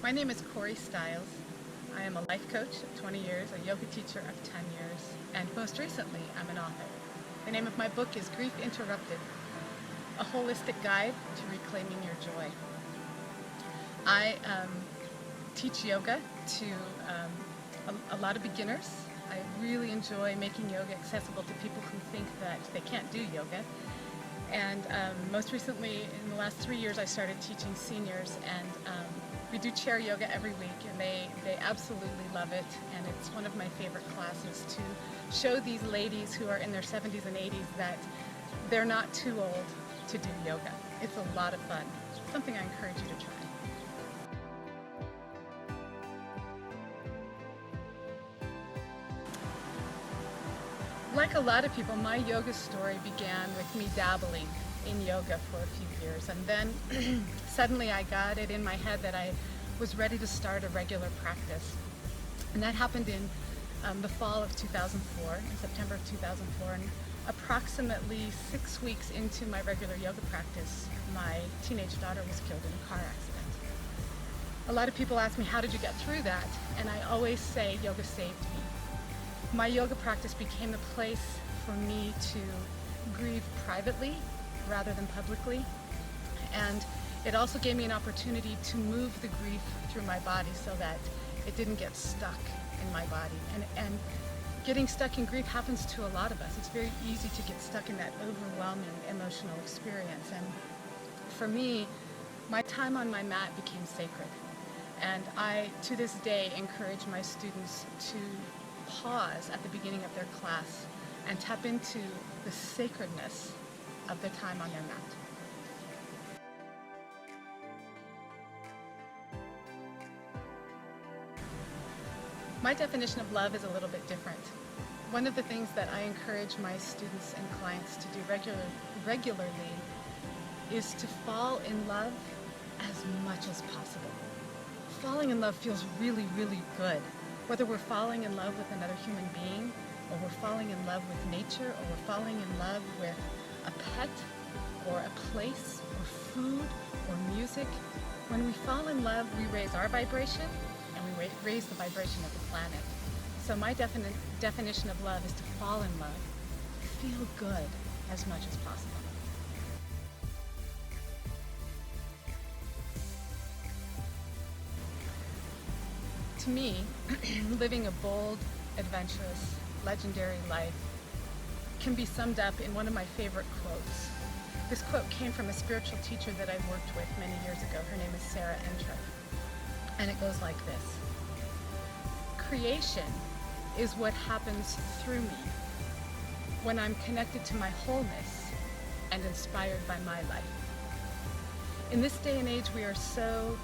My name is Stiles. I am a life coach of 20 years, a yoga teacher of 10 years, and most recently, I'm an author. The name of my book is Grief Interrupted, a holistic guide to reclaiming your joy. I teach yoga to a lot of beginners. I really enjoy making yoga accessible to people who think that they can't do yoga. And most recently, in the last 3 years, I started teaching seniors, and we do chair yoga every week, and they absolutely love it. And it's one of my favorite classes to show these ladies who are in their 70s and 80s that they're not too old to do yoga. It's a lot of fun. It's something I encourage you to try. Like a lot of people, my yoga story began with me dabbling in yoga for a few years, and then suddenly I got it in my head that I was ready to start a regular practice. And that happened in the fall of 2004, in September of 2004, and approximately 6 weeks into my regular yoga practice, my teenage daughter was killed in a car accident. A lot of people ask me, how did you get through that? And I always say, yoga saved me. My yoga practice became a place for me to grieve privately rather than publicly, and it also gave me an opportunity to move the grief through my body so that it didn't get stuck in my body. And getting stuck in grief happens to a lot of us. It's very easy to get stuck in that overwhelming emotional experience, and for me, my time on my mat became sacred. And I, to this day, encourage my students to pause at the beginning of their class and tap into the sacredness of their time on their mat. My definition of love is a little bit different. One of the things that I encourage my students and clients to do regularly is to fall in love as much as possible. Falling in love feels really, really good. Whether we're falling in love with another human being, or we're falling in love with nature, or we're falling in love with a pet, or a place, or food, or music, when we fall in love, we raise our vibration, and we raise the vibration of the planet. So my definition of love is to fall in love, feel good as much as possible. To me, living a bold, adventurous, legendary life can be summed up in one of my favorite quotes. This quote came from a spiritual teacher that I worked with many years ago. Her name is Sarah Entrick. And it goes like this. Creation is what happens through me when I'm connected to my wholeness and inspired by my life. In this day and age, we are so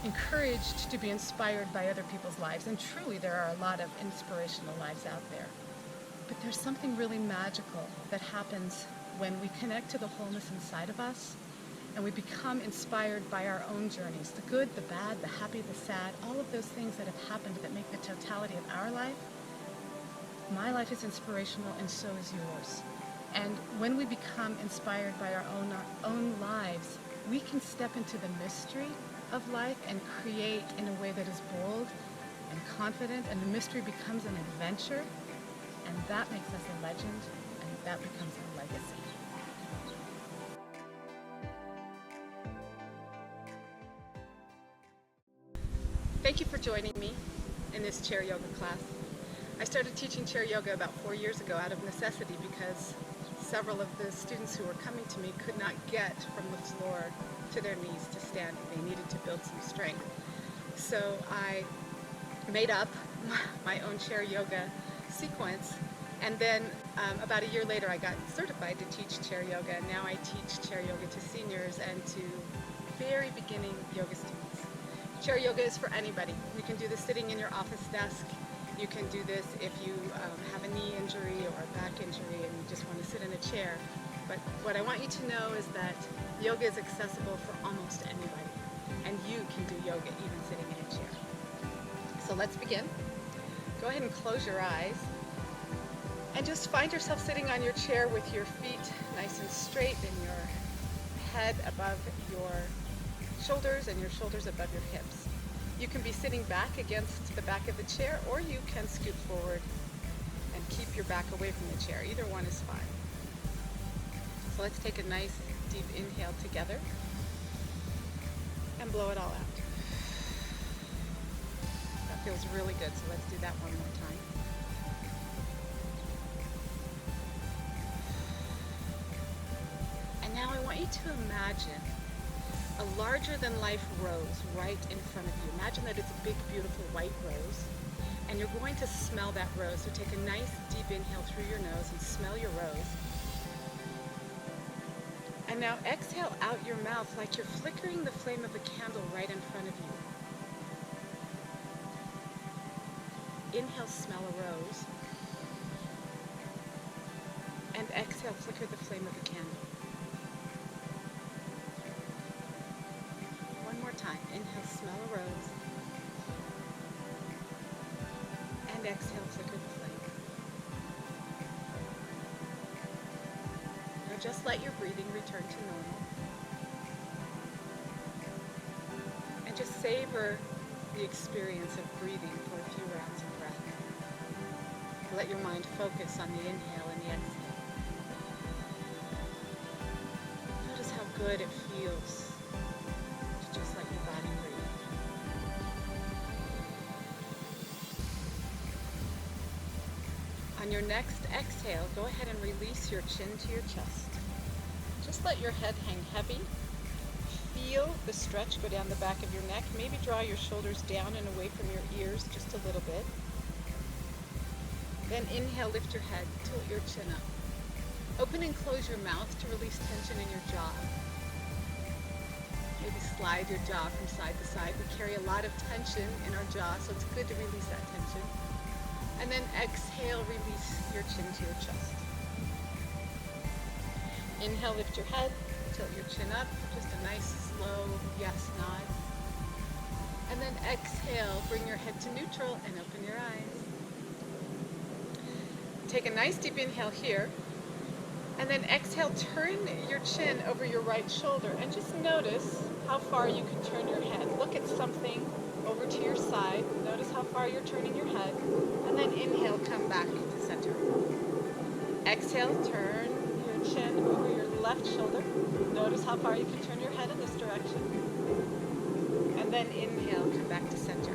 encouraged to be inspired by other people's lives, and truly there are a lot of inspirational lives out there. But there's something really magical that happens when we connect to the wholeness inside of us and we become inspired by our own journeys, the good, the bad, the happy, the sad, all of those things that have happened that make the totality of our life. My life is inspirational, and so is yours. And when we become inspired by our own lives, we can step into the mystery of life and create in a way that is bold and confident, and the mystery becomes an adventure, and that makes us a legend, and that becomes a legacy. Thank you for joining me in this chair yoga class. I started teaching chair yoga about 4 years ago out of necessity because several of the students who were coming to me could not get from the floor to their knees to standing. They needed to build some strength. So I made up my own chair yoga sequence, and then about a year later I got certified to teach chair yoga, and now I teach chair yoga to seniors and to very beginning yoga students. Chair yoga is for anybody. You can do this sitting in your office desk. You can do this if you have a knee injury or a back injury and you just want to sit in a chair. But what I want you to know is that yoga is accessible for almost anybody, and you can do yoga even sitting in a chair. So let's begin. Go ahead and close your eyes and just find yourself sitting on your chair with your feet nice and straight and your head above your shoulders and your shoulders above your hips. You can be sitting back against the back of the chair, or you can scoot forward and keep your back away from the chair. Either one is fine. So let's take a nice deep inhale together and blow it all out. That feels really good, so let's do that one more time. And now I want you to imagine a larger than life rose right in front of you. Imagine that it's a big, beautiful white rose, and you're going to smell that rose. So take a nice deep inhale through your nose and smell your rose. And now exhale out your mouth like you're flickering the flame of a candle right in front of you. Inhale, smell a rose. And exhale, flicker the flame of a candle. One more time. Inhale, smell a rose. And exhale, flicker the flame. Just let your breathing return to normal. And just savor the experience of breathing for a few rounds of breath. Let your mind focus on the inhale and the exhale. Notice how good it feels to just let your body breathe. On your next exhale, go ahead and release your chin to your chest. Just let your head hang heavy. Feel the stretch go down the back of your neck. Maybe draw your shoulders down and away from your ears just a little bit. Then inhale, lift your head, tilt your chin up. Open and close your mouth to release tension in your jaw. Maybe slide your jaw from side to side. We carry a lot of tension in our jaw, so it's good to release that tension. And then exhale, release your chin to your chest. Inhale, lift your head, tilt your chin up, just a nice slow yes nod. And then exhale, bring your head to neutral and open your eyes. Take a nice deep inhale here. And then exhale, turn your chin over your right shoulder and just notice how far you can turn your head. Look at something over to your side. Notice how far you're turning your head. And then inhale, come back to center. Exhale, turn your chin over your left shoulder. Notice how far you can turn your head in this direction. And then inhale, come back to center.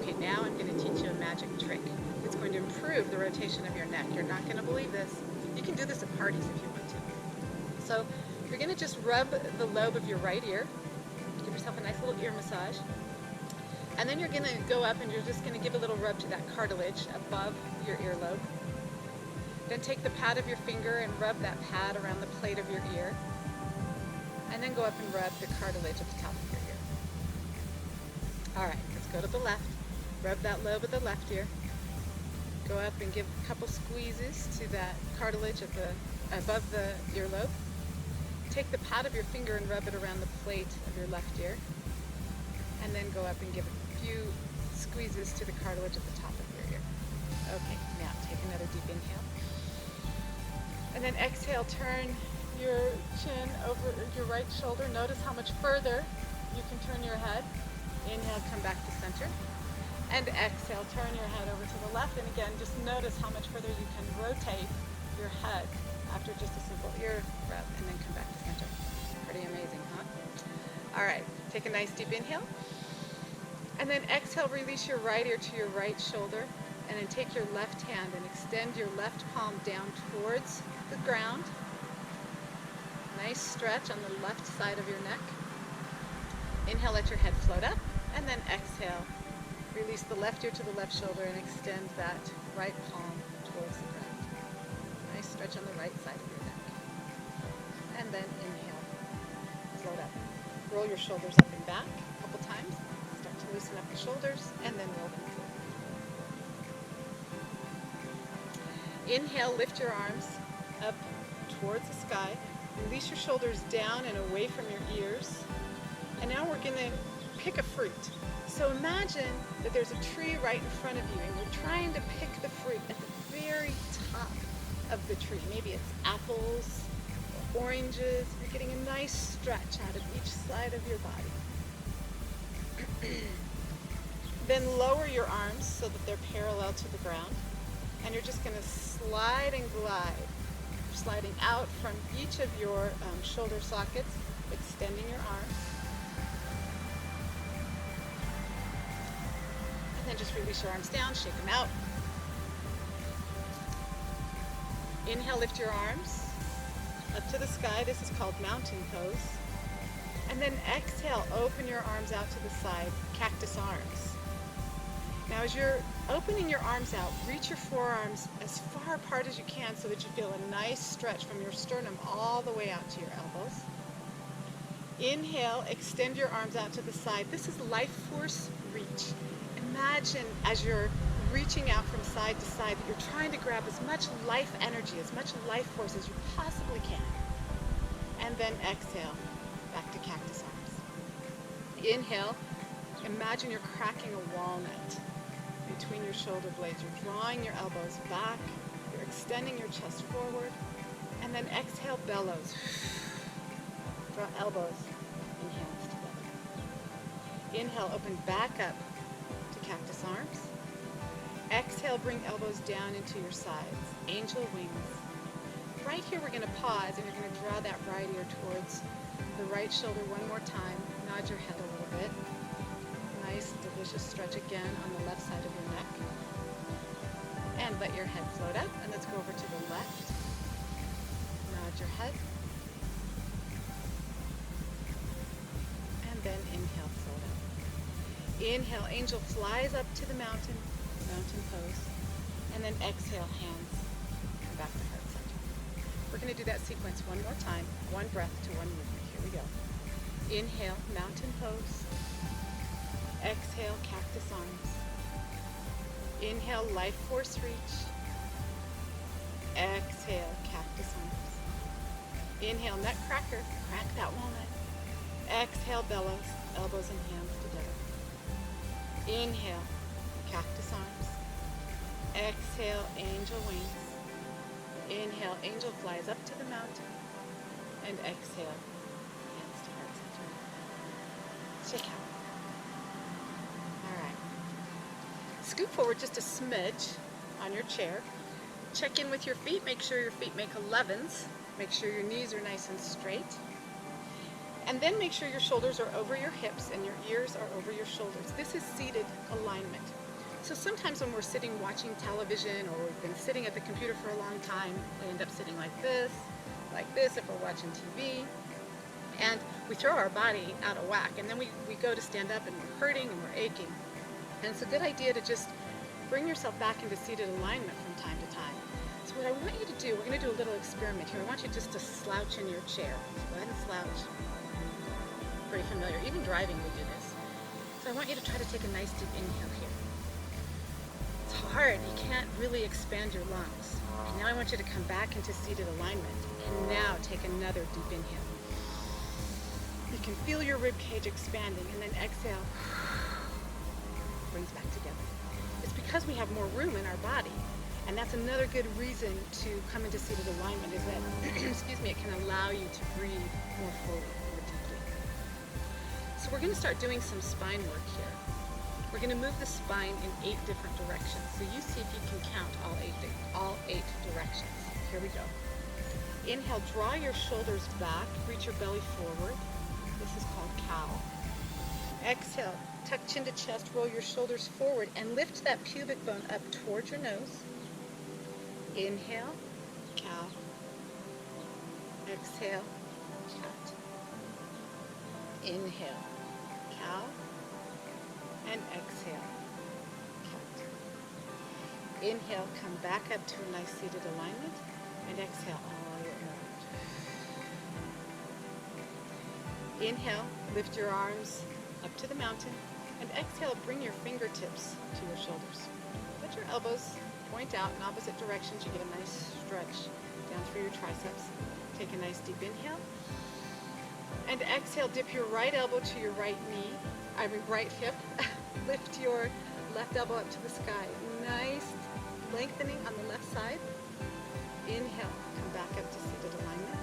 Okay, now I'm going to teach you a magic trick. It's going to improve the rotation of your neck. You're not going to believe this. You can do this at parties if you want to. So you're going to just rub the lobe of your right ear. Give yourself a nice little ear massage. And then you're going to go up and you're just going to give a little rub to that cartilage above your earlobe. Then take the pad of your finger and rub that pad around the plate of your ear. And then go up and rub the cartilage at the top of your ear. All right, let's go to the left. Rub that lobe of the left ear. Go up and give a couple squeezes to that cartilage above the earlobe. Take the pad of your finger and rub it around the plate of your left ear. And then go up and give a few squeezes to the cartilage at the top of your ear. Okay, now take another deep inhale. And then exhale, turn your chin over your right shoulder. Notice how much further you can turn your head. Inhale, come back to center. And exhale, turn your head over to the left. And again, just notice how much further you can rotate your head after just a simple ear rub, and then come back to center. Pretty amazing, huh? All right, take a nice deep inhale. And then exhale, release your right ear to your right shoulder. And then take your left hand and extend your left palm down towards the ground. Nice stretch on the left side of your neck. Inhale, let your head float up. And then exhale, release the left ear to the left shoulder and extend that right palm towards the ground. Nice stretch on the right side of your neck. And then inhale, float up. Roll your shoulders up and back a couple times. Start to loosen up the shoulders and then roll them forward. Inhale, lift your arms up towards the sky. Release your shoulders down and away from your ears. And now we're going to pick a fruit. So imagine that there's a tree right in front of you and you're trying to pick the fruit at the very top of the tree. Maybe it's apples or oranges. You're getting a nice stretch out of each side of your body. Then lower your arms so that they're parallel to the ground. And you're just going to slide and glide. Sliding out from each of your shoulder sockets, extending your arms. And then just release your arms down, shake them out. Inhale, lift your arms up to the sky. This is called mountain pose. And then exhale, open your arms out to the side, cactus arms. Now as you're opening your arms out, reach your forearms as far apart as you can so that you feel a nice stretch from your sternum all the way out to your elbows. Inhale, extend your arms out to the side. This is life force reach. Imagine as you're reaching out from side to side that you're trying to grab as much life energy, as much life force as you possibly can. And then exhale, back to cactus arms. Inhale, imagine you're cracking a walnut between your shoulder blades. You're drawing your elbows back, you're extending your chest forward, and then exhale, bellows. Draw elbows and hands together. Inhale, open back up to cactus arms. Exhale, bring elbows down into your sides, angel wings. Right here we're going to pause and you're going to draw that right ear towards the right shoulder one more time. Nod your head a little bit. Nice, delicious stretch again on the left side of your neck. And let your head float up, and let's go over to the left. Nod your head. And then inhale, float up. Inhale, angel flies up to the mountain pose. And then exhale, hands come back to heart center. We're going to do that sequence one more time. One breath to one movement. Here we go. Inhale, mountain pose. Exhale, cactus arms. Inhale, life force reach. Exhale, cactus arms. Inhale, nutcracker, crack that walnut. Exhale, bellows, elbows and hands together. Inhale, cactus arms. Exhale, angel wings. Inhale, angel flies up to the mountain. And exhale, hands to heart center. Shake out. Scoot forward just a smidge on your chair. Check in with your feet. Make sure your feet make 11s. Make sure your knees are nice and straight. And then make sure your shoulders are over your hips and your ears are over your shoulders. This is seated alignment. So sometimes when we're sitting watching television or we've been sitting at the computer for a long time, we end up sitting like this if we're watching TV. And we throw our body out of whack. And then we go to stand up and we're hurting and we're aching. And it's a good idea to just bring yourself back into seated alignment from time to time. So what I want you to do, we're going to do a little experiment here. I want you just to slouch in your chair. Go ahead and slouch. Pretty familiar. Even driving we do this. So I want you to try to take a nice deep inhale here. It's hard. You can't really expand your lungs. And now I want you to come back into seated alignment. And now take another deep inhale. You can feel your rib cage expanding, and then exhale. Brings back together. It's because we have more room in our body, and that's another good reason to come into seated alignment is that it can allow you to breathe more fully, more deeply. So we're going to start doing some spine work here. We're going to move the spine in 8 different directions. So you see if you can count all eight directions. Here we go. Inhale, draw your shoulders back, reach your belly forward. This is called cow. Exhale, tuck chin to chest, roll your shoulders forward, and lift that pubic bone up towards your nose. Inhale, cow. Exhale, cat. Inhale, cow. And exhale, cat. Inhale, come back up to a nice seated alignment, and exhale all the way around. Inhale, lift your arms up to the mountain, and exhale, bring your fingertips to your shoulders. Let your elbows point out in opposite directions. You get a nice stretch down through your triceps. Take a nice deep inhale. And exhale, dip your right elbow to your right hip. Lift your left elbow up to the sky. Nice lengthening on the left side. Inhale, come back up to seated alignment.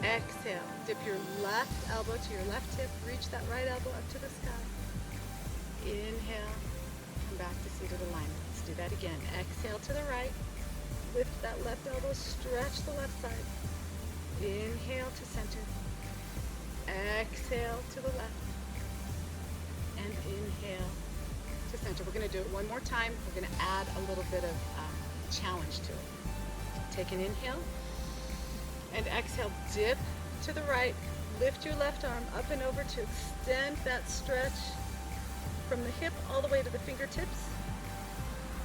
Exhale, dip your left elbow to your left hip. Reach that right elbow up to the sky. Inhale, come back to seated alignment. Let's do that again. Exhale to the right. Lift that left elbow, stretch the left side. Inhale to center. Exhale to the left. And inhale to center. We're going to do it one more time. We're going to add a little bit of challenge to it. Take an inhale. And exhale, dip to the right. Lift your left arm up and over to extend that stretch from the hip all the way to the fingertips.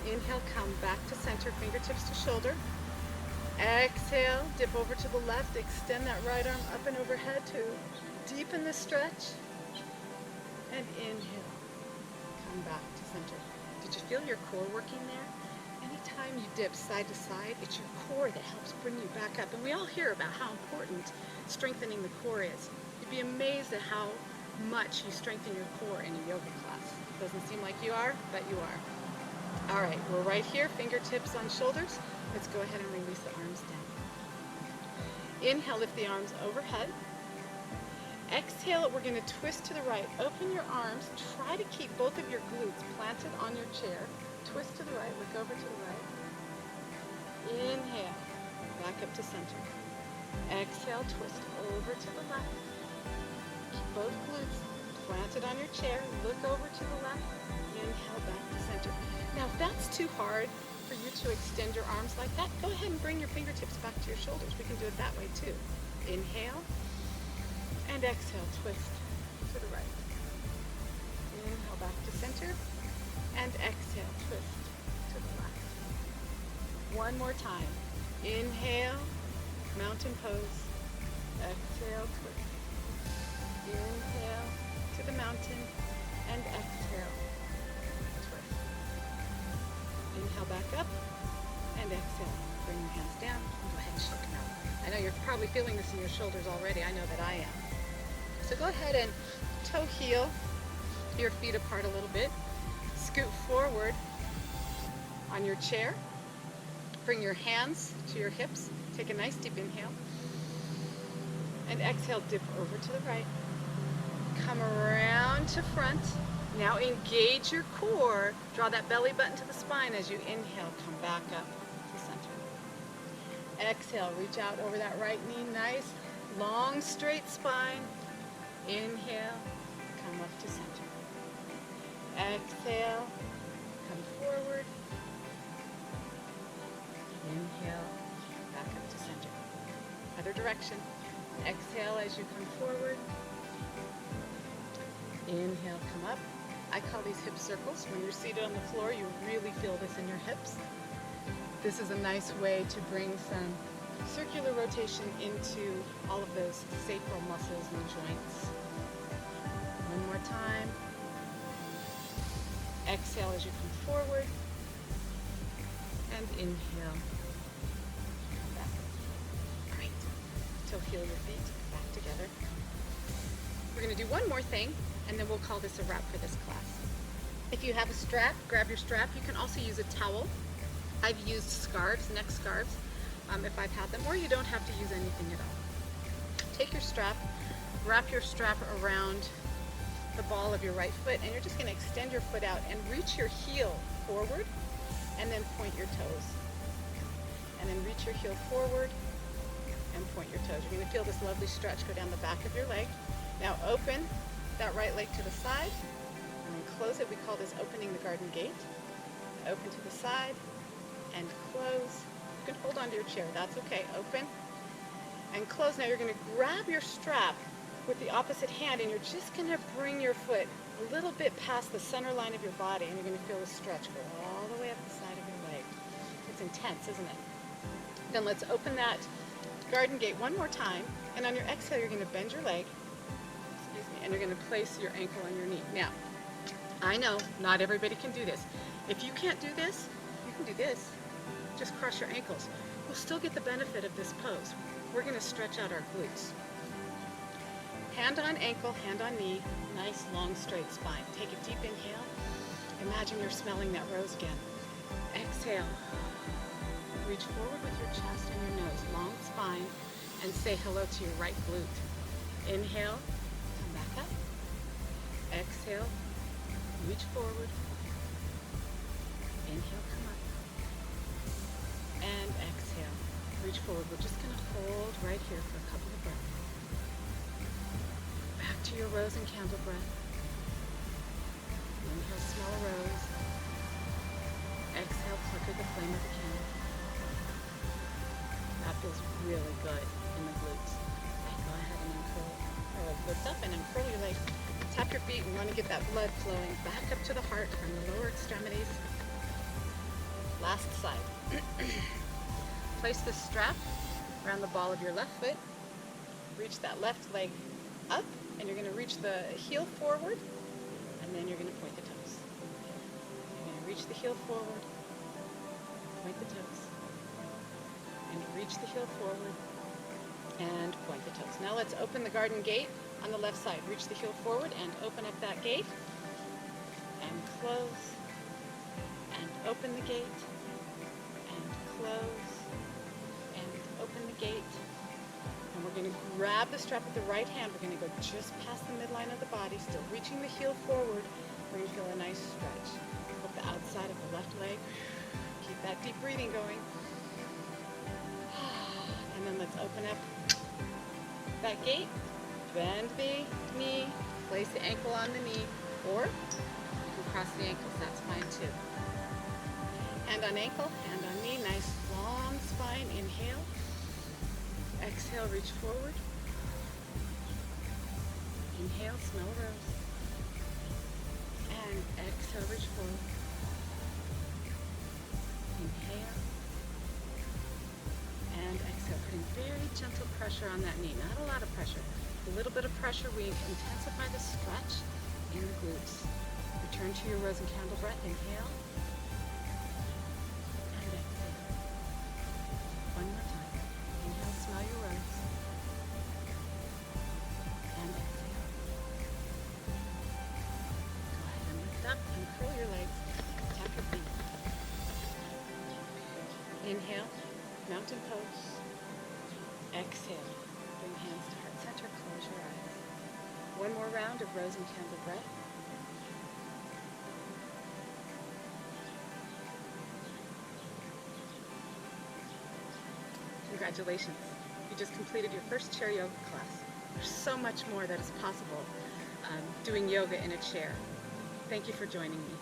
Inhale, come back to center, fingertips to shoulder. Exhale, dip over to the left, extend that right arm up and overhead to deepen the stretch. And inhale, come back to center. Did you feel your core working there? Anytime you dip side to side, it's your core that helps bring you back up. And we all hear about how important strengthening the core is. You'd be amazed at how much you strengthen your core in a yoga class. Doesn't seem like you are, but you are. All right, we're right here, fingertips on shoulders. Let's go ahead and release the arms down. Inhale, lift the arms overhead. Exhale, we're going to twist to the right. Open your arms. Try to keep both of your glutes planted on your chair. Twist to the right, look over to the right. Inhale, back up to center. Exhale, twist over to the left. Keep both glutes planted on your chair. Look over to the left. Inhale, back to center. Now, if that's too hard for you to extend your arms like that, go ahead and bring your fingertips back to your shoulders. We can do it that way too. Inhale, and exhale, twist to the right. Inhale, back to center. And exhale, twist to the left. One more time. Inhale, mountain pose. Exhale, twist. Inhale to the mountain. And exhale, twist. Inhale back up. And exhale. Bring your hands down. Go ahead and shake them out. I know you're probably feeling this in your shoulders already. I know that I am. So go ahead and toe heel your feet apart a little bit. Scoot forward on your chair. Bring your hands to your hips. Take a nice deep inhale. And exhale, dip over to the right. Come around to front. Now engage your core. Draw that belly button to the spine as you inhale. Come back up to center. Exhale, reach out over that right knee. Nice, long, straight spine. Inhale, come up to center. Exhale, come forward. Inhale, back up to center. Other direction. Exhale as you come forward. Inhale, come up. I call these hip circles. When you're seated on the floor, you really feel this in your hips. This is a nice way to bring some circular rotation into all of those sacral muscles and joints. One more time. Exhale as you come forward. And inhale. Come back. Great. Toe heel your feet back together. We're going to do one more thing, and then we'll call this a wrap for this class. If you have a strap, grab your strap. You can also use a towel. I've used scarves, neck scarves, if I've had them, or you don't have to use anything at all. Take your strap, wrap your strap around the ball of your right foot, and you're just going to extend your foot out and reach your heel forward, and then point your toes. And then reach your heel forward and point your toes. You're going to feel this lovely stretch go down the back of your leg. Now open that right leg to the side, and then close it. We call this opening the garden gate. Open to the side, and close. You can hold onto your chair, that's okay. Open and close. Now you're going to grab your strap with the opposite hand, and you're just going to bring your foot a little bit past the center line of your body, and you're going to feel the stretch go all the way up the side of your leg. It's intense, isn't it? Then let's open that garden gate one more time, and on your exhale you're going to bend your leg, and you're going to place your ankle on your knee. Now, I know not everybody can do this. If you can't do this, you can do this. Just cross your ankles. You'll still get the benefit of this pose. We're going to stretch out our glutes. Hand on ankle, hand on knee, nice long straight spine. Take a deep inhale. Imagine you're smelling that rose again. Exhale. Reach forward with your chest and your nose, long spine, and say hello to your right glute. Inhale, come back up. Exhale, reach forward. Inhale, come up. And exhale, reach forward. We're just going to hold right here for a couple of breaths. Back to your rose and candle breath. Inhale, smell a rose. Exhale, pucker the flame of the candle. That feels really good in the glutes. Okay, go ahead and uncurl, or lift up and uncurl your legs. Tap your feet. We want to get that blood flowing back up to the heart from the lower extremities. Last side. Place the strap around the ball of your left foot. Reach that left leg up, and you're going to reach the heel forward, and then you're going to point the toes. You're going to reach the heel forward, point the toes, and reach the heel forward, and point the toes. Now let's open the garden gate on the left side. Reach the heel forward and open up that gate, and close, and open the gate, and close, and open the gate. And we're going to grab the strap with the right hand. We're going to go just past the midline of the body, still reaching the heel forward. We're going to feel a nice stretch. With the outside of the left leg. Keep that deep breathing going. And then let's open up that gate. Bend the knee. Place the ankle on the knee. Or you can cross the ankles. That's fine too. Hand on ankle, hand on knee. Nice long spine. Inhale. Exhale, reach forward. Inhale, smell a rose. And exhale, reach forward. Inhale. And exhale, putting very gentle pressure on that knee. Not a lot of pressure. A little bit of pressure, we intensify the stretch in the glutes. Return to your rose and candle breath. Inhale. And exhale. One more time. Inhale, smell your rose. And exhale. Go ahead and lift up and curl your legs. Tap your feet. Inhale, mountain pose. Exhale, bring hands to heart center, close your eyes. One more round of rose and candle breath. Congratulations, you just completed your first chair yoga class. There's so much more that is possible doing yoga in a chair. Thank you for joining me.